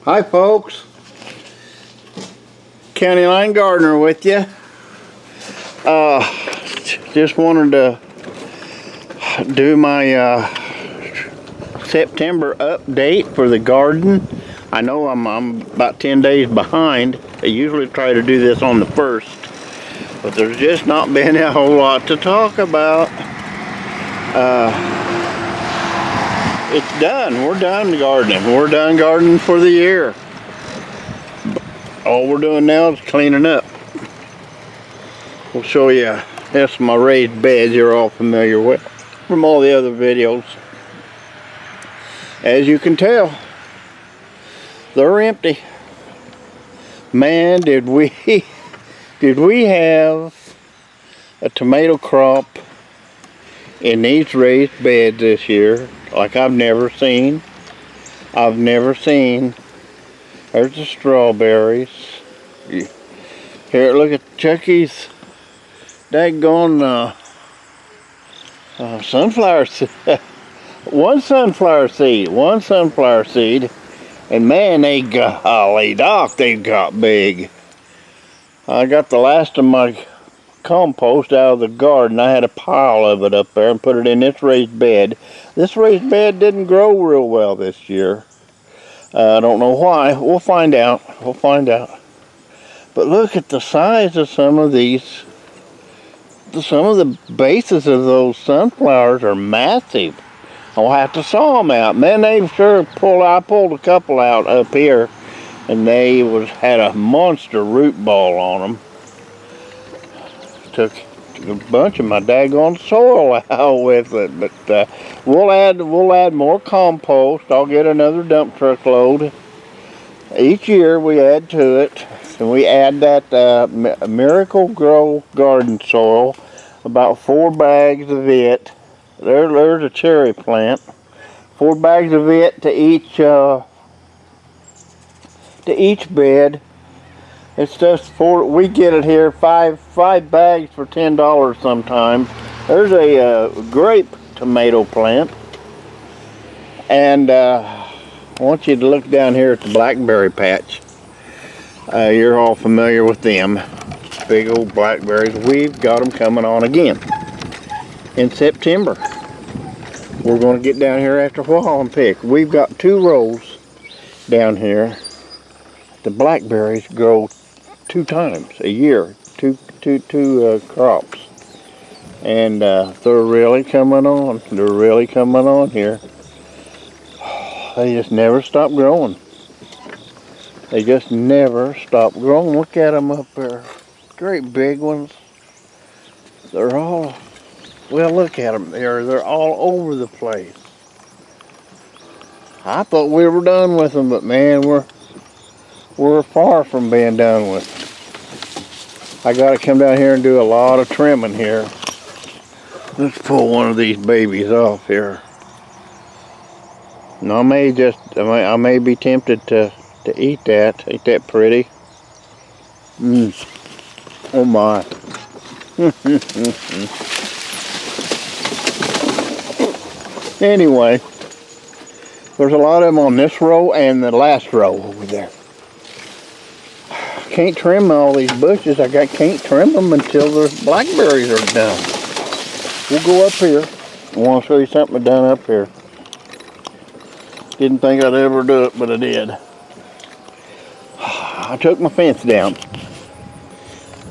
Hi folks, County Line Gardener with you. Just wanted to do my September update for the garden. I know I'm about 10 days behind. I usually try to do this on the 1st, but there's just not been a whole lot to talk about. It's done. We're done gardening. We're done gardening for the year. All we're doing now is cleaning up. We'll show you. That's my raised beds you're all familiar with from all the other videos. As you can tell, they're empty. Man, did we have a tomato crop in these raised beds this year like I've never seen. There's the strawberries. Here, look at Chucky's daggone sunflower seed. One sunflower seed, and man, golly doc, they got big. I got the last of my compost out of the garden. I had a pile of it up there and put it in this raised bed. This raised bed didn't grow real well this year. I don't know why. We'll find out. But look at the size of some of these. Some of the bases of those sunflowers are massive. I'll have to saw them out. Man, they sure I pulled a couple out up here, and they had a monster root ball on them. Took a bunch of my daggone soil out with it, but we'll add more compost. I'll get another dump truck load. Each year we add to it, and we add that Miracle Grow garden soil, about 4 bags of it. There's a cherry plant. 4 bags of it to each bed. It's just we get it here, five bags for $10 sometimes. There's a grape tomato plant. And I want you to look down here at the blackberry patch. You're all familiar with them. Big old blackberries. We've got them coming on again in September. We're going to get down here after a while and pick. We've got 2 rows down here. The blackberries grow 2 times a year, two crops, and they're really coming on. They're really coming on here. They just never stop growing. They just never stop growing. Look at them up there, great big ones. They're all, well, look at them. They're all over the place. I thought we were done with them, but man, we're far from being done with them. I gotta come down here and do a lot of trimming here. Let's pull one of these babies off here. And I may be tempted to eat that. Ain't that pretty? Oh my. Anyway, there's a lot of them on this row and the last row over there. Can't trim all these bushes. Can't trim them until the blackberries are done. We'll go up here. I want to show you something I've done up here. Didn't think I'd ever do it, but I did. I took my fence down.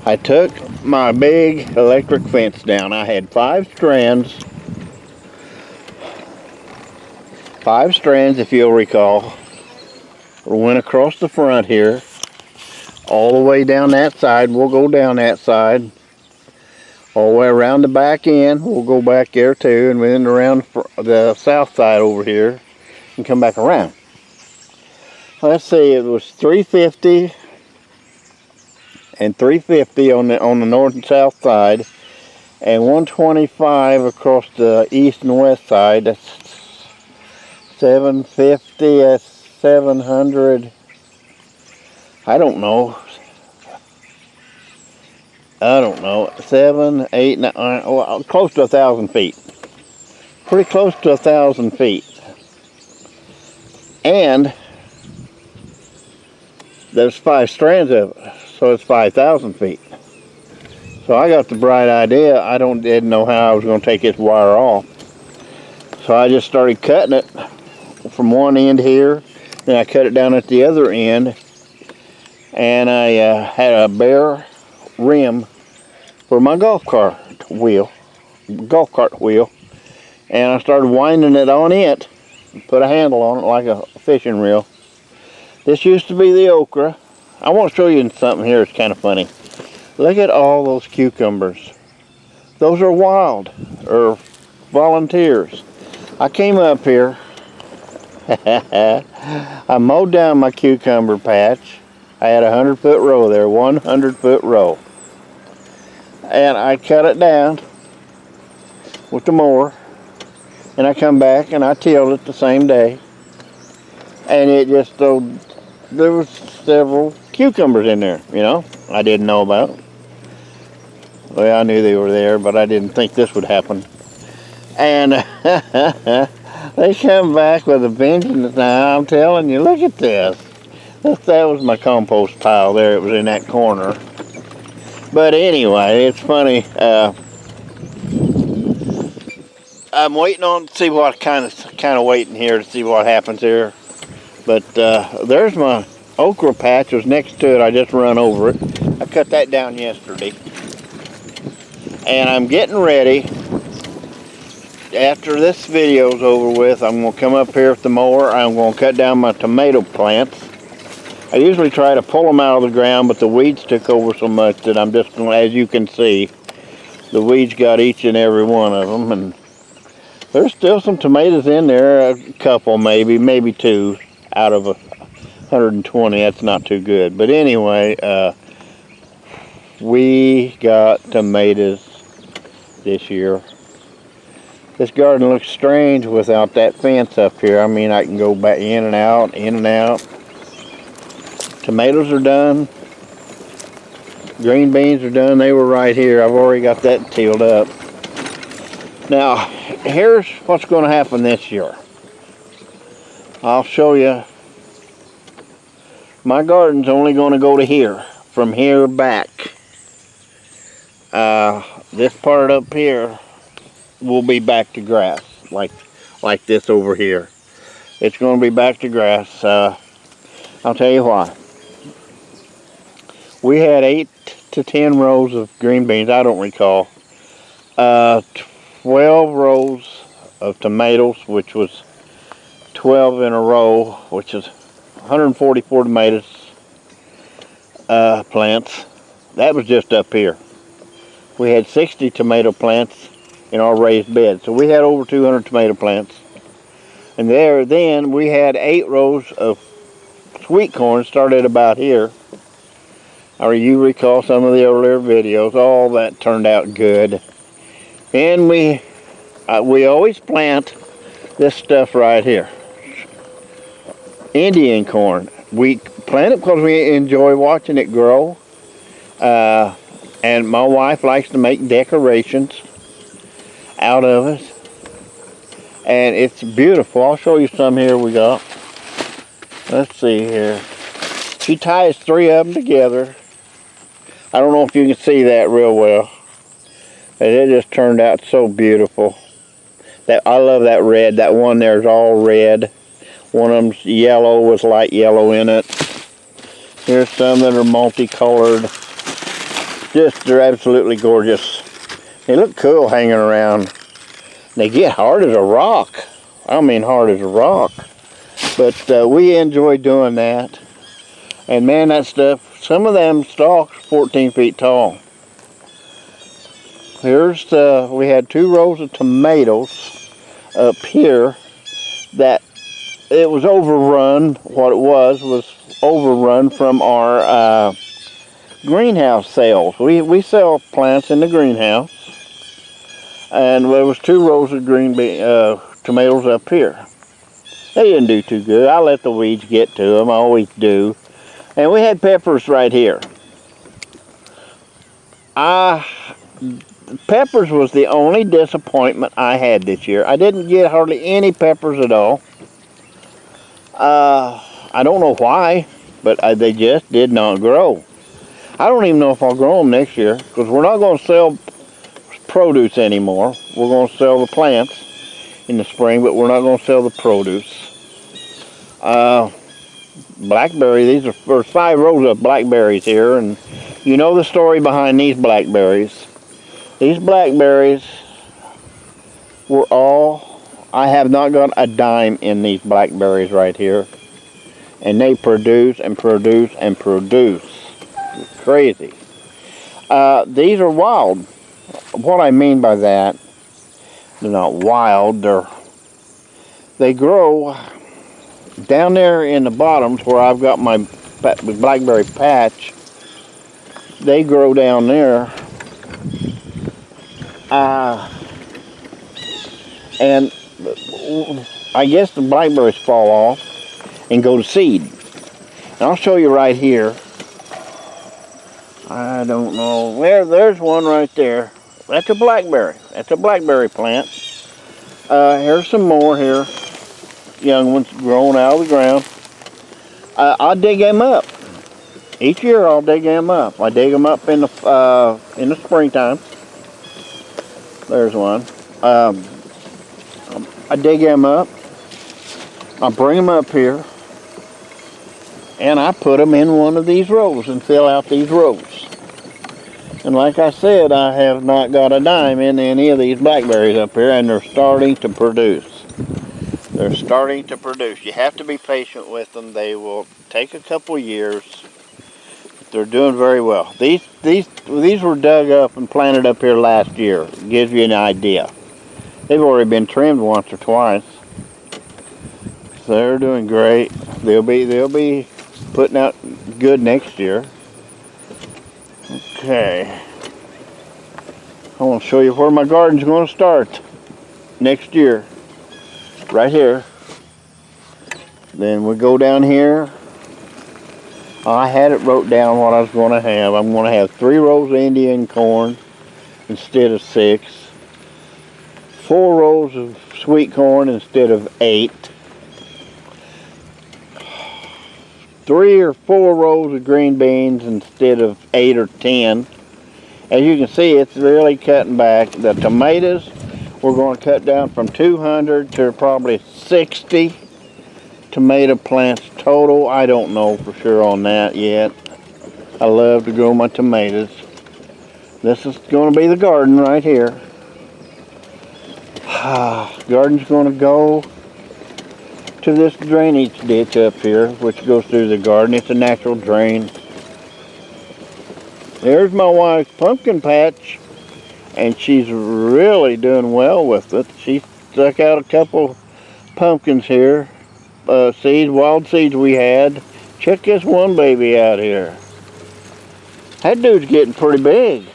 I took my big electric fence down. I had 5 strands. 5 strands, if you'll recall. Went across the front here. All the way down that side. We'll go down that side. All the way around the back end. We'll go back there too, and then around the south side over here and come back around. Let's see, it was 350 and 350 on the north and south side, and 125 across the east and west side. That's 750, that's 700. I don't know, 7, 8, 9, well, close to 1,000 feet. Pretty close to 1,000 feet. And there's 5 strands of it, so it's 5,000 feet. So I got the bright idea. I didn't know how I was going to take this wire off. So I just started cutting it from one end here, then I cut it down at the other end, and I had a bare rim for my golf cart wheel, and I started winding it on it, put a handle on it like a fishing reel. This used to be the okra. I want to show you something here. It's kind of funny. Look at all those cucumbers. Those are wild, or volunteers. I came up here, I mowed down my cucumber patch. I had a 100-foot row there, 100-foot row. And I cut it down with the mower, and I come back and I tilled it the same day. And it just, there was several cucumbers in there, you know, I didn't know about. Well, I knew they were there, but I didn't think this would happen. And they come back with a vengeance now, I'm telling you. Look at this. That was my compost pile there. It was in that corner. But anyway, it's funny. I'm waiting on to see what kind of waiting here to see what happens here. But there's my okra patch. It was next to it. I just run over it. I cut that down yesterday. And I'm getting ready. After this video's over with, I'm going to come up here with the mower. I'm going to cut down my tomato plants. I usually try to pull them out of the ground, but the weeds took over so much that I'm just going to, as you can see, the weeds got each and every one of them. And there's still some tomatoes in there, a couple maybe 2 out of 120. That's not too good. But anyway, we got tomatoes this year. This garden looks strange without that fence up here. I mean, I can go back in and out, in and out. Tomatoes are done. Green beans are done. They were right here. I've already got that tilled up. Now, here's what's going to happen this year. I'll show you. My garden's only going to go to here. From here back. This part up here will be back to grass, like this over here. It's going to be back to grass. I'll tell you why. We had 8 to 10 rows of green beans, I don't recall. 12 rows of tomatoes, which was 12 in a row, which is 144 tomatoes plants. That was just up here. We had 60 tomato plants in our raised bed. So we had over 200 tomato plants. And then we had 8 rows of sweet corn, started about here. Or you recall some of the earlier videos, all that turned out good. And we always plant this stuff right here. Indian corn. We plant it because we enjoy watching it grow. And my wife likes to make decorations out of it. And it's beautiful. I'll show you some here we got. Let's see here. She ties 3 of them together. I don't know if you can see that real well. But it just turned out so beautiful. I love that red. That one there is all red. One of them's yellow with light yellow in it. Here's some that are multicolored. They're absolutely gorgeous. They look cool hanging around. They get hard as a rock. I mean hard as a rock. But we enjoy doing that. And man, that stuff, some of them stalks 14 feet tall. We had 2 rows of tomatoes up here that it was overrun. What it was overrun from our greenhouse sales. We sell plants in the greenhouse. And there was 2 rows of tomatoes up here. They didn't do too good. I let the weeds get to them. I always do. And we had peppers right here. Peppers was the only disappointment I had this year. I didn't get hardly any peppers at all. I don't know why. but they just did not grow. I don't even know if I'll grow them next year, because we're not going to sell produce anymore. We're going to sell the plants in the spring, but we're not going to sell the produce. Blackberry, there's 5 rows of blackberries here, and you know the story behind these blackberries. These blackberries were all, I have not got a dime in these blackberries right here. And they produce and produce and produce. It's crazy. These are wild. What I mean by that, they're not wild, they grow down there in the bottoms where I've got my blackberry patch. They grow down there. And I guess the blackberries fall off and go to seed. And I'll show you right here. I don't know. There's one right there. That's a blackberry. That's a blackberry plant. Here's some more here. Young ones growing out of the ground. I'll dig them up. Each year I'll dig them up. I dig them up in the springtime. There's one. I dig them up. I bring them up here. And I put them in one of these rows and fill out these rows. And like I said, I have not got a dime in any of these blackberries up here, and they're starting to produce. They're starting to produce. You have to be patient with them. They will take a couple years. They're doing very well. These were dug up and planted up here last year. It gives you an idea. They've already been trimmed once or twice. So they're doing great. They'll be putting out good next year. Okay. I want to show you where my garden's going to start next year. Right here. Then we go down here. I had it wrote down what I was going to have. I'm going to have 3 rows of Indian corn instead of 6. 4 rows of sweet corn instead of 8. 3 or 4 rows of green beans instead of 8 or 10. As you can see, it's really cutting back. The tomatoes, we're going to cut down from 200 to probably 60 tomato plants total. I don't know for sure on that yet. I love to grow my tomatoes. This is going to be the garden right here. Garden's going to go to this drainage ditch up here, which goes through the garden. It's a natural drain. There's my wife's pumpkin patch, and she's really doing well with it. She stuck out a couple pumpkins here, wild seeds we had. Check this one baby out here. That dude's getting pretty big.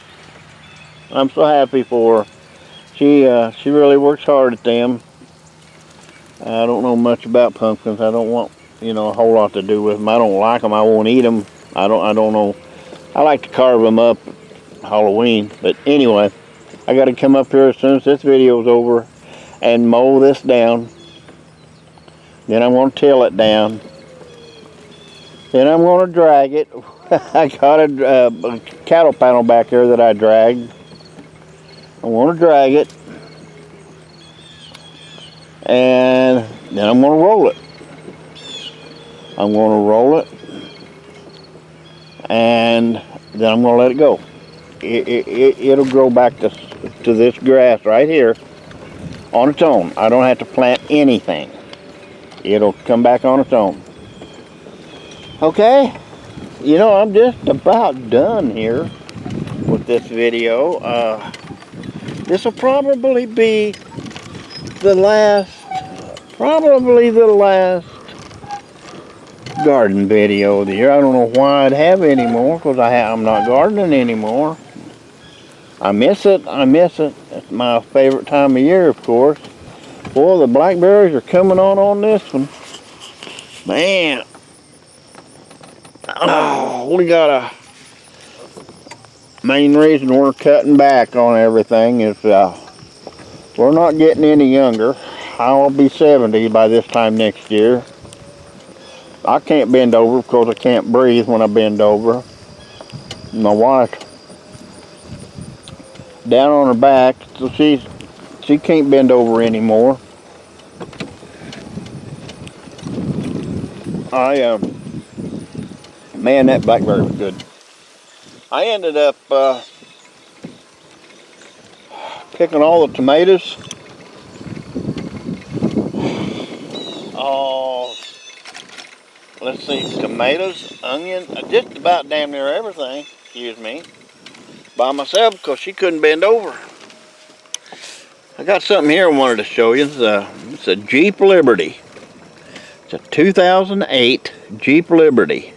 I'm so happy for her. She really works hard at them. I don't know much about pumpkins. I don't want, a whole lot to do with them. I don't like them. I won't eat them. I don't know. I like to carve them up Halloween. But anyway, I got to come up here as soon as this video is over and mow this down. Then I'm going to till it down. Then I'm going to drag it. I got a cattle panel back there that I dragged. I want to drag it. And then I'm going to roll it. I'm going to roll it. And then I'm going to let it go. It'll grow back to this grass right here on its own. I don't have to plant anything. It'll come back on its own. Okay. I'm just about done here with this video. This will probably be the last garden video of the year. I don't know why I'd have any more, because I'm not gardening anymore. I miss it. It's my favorite time of year, of course. Boy, the blackberries are coming on this one. Man. Oh, we got a main reason we're cutting back on everything is we're not getting any younger. I'll be 70 by this time next year. I can't bend over because I can't breathe when I bend over. My wife, down on her back, so she can't bend over anymore. Man, that blackberry was good. I ended up picking all the tomatoes. Oh, let's see, tomatoes, onion, just about damn near everything, excuse me, by myself because she couldn't bend over. I got something here I wanted to show you. It's a Jeep Liberty. It's a 2008 Jeep Liberty.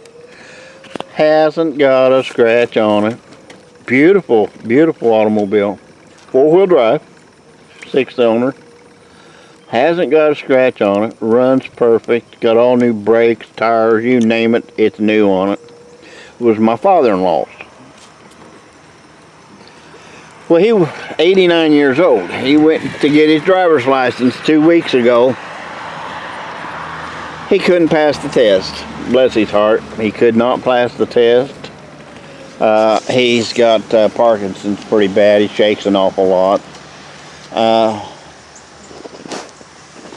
Hasn't got a scratch on it. Beautiful, beautiful automobile. 4-wheel drive, 6-cylinder. Hasn't got a scratch on it. Runs perfect. Got all new brakes, tires, you name it, it's new on it. It was my father-in-law's. Well, he was 89 years old. He went to get his driver's license 2 weeks ago. He couldn't pass the test. Bless his heart. He could not pass the test. He's got Parkinson's pretty bad. He shakes an awful lot.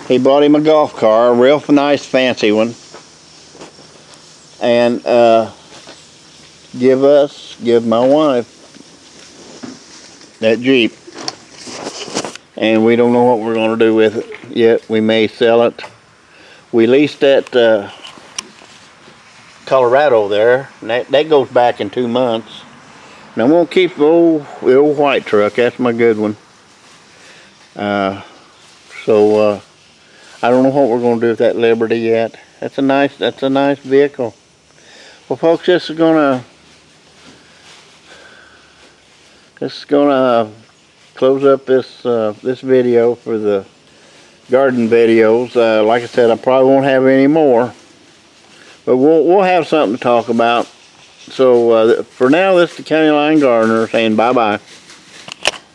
He bought him a golf car, a real nice fancy one. And give my wife that Jeep. And we don't know what we're going to do with it yet. We may sell it. We leased that Colorado there. And that goes back in 2 months. And I'm going to keep the old white truck. That's my good one. So I don't know what we're going to do with that Liberty yet. That's a nice vehicle. Well, folks, this is gonna close up this video for the garden videos. Like I said, I probably won't have any more, but we'll have something to talk about. So for now, this is the County Line Gardener saying bye bye.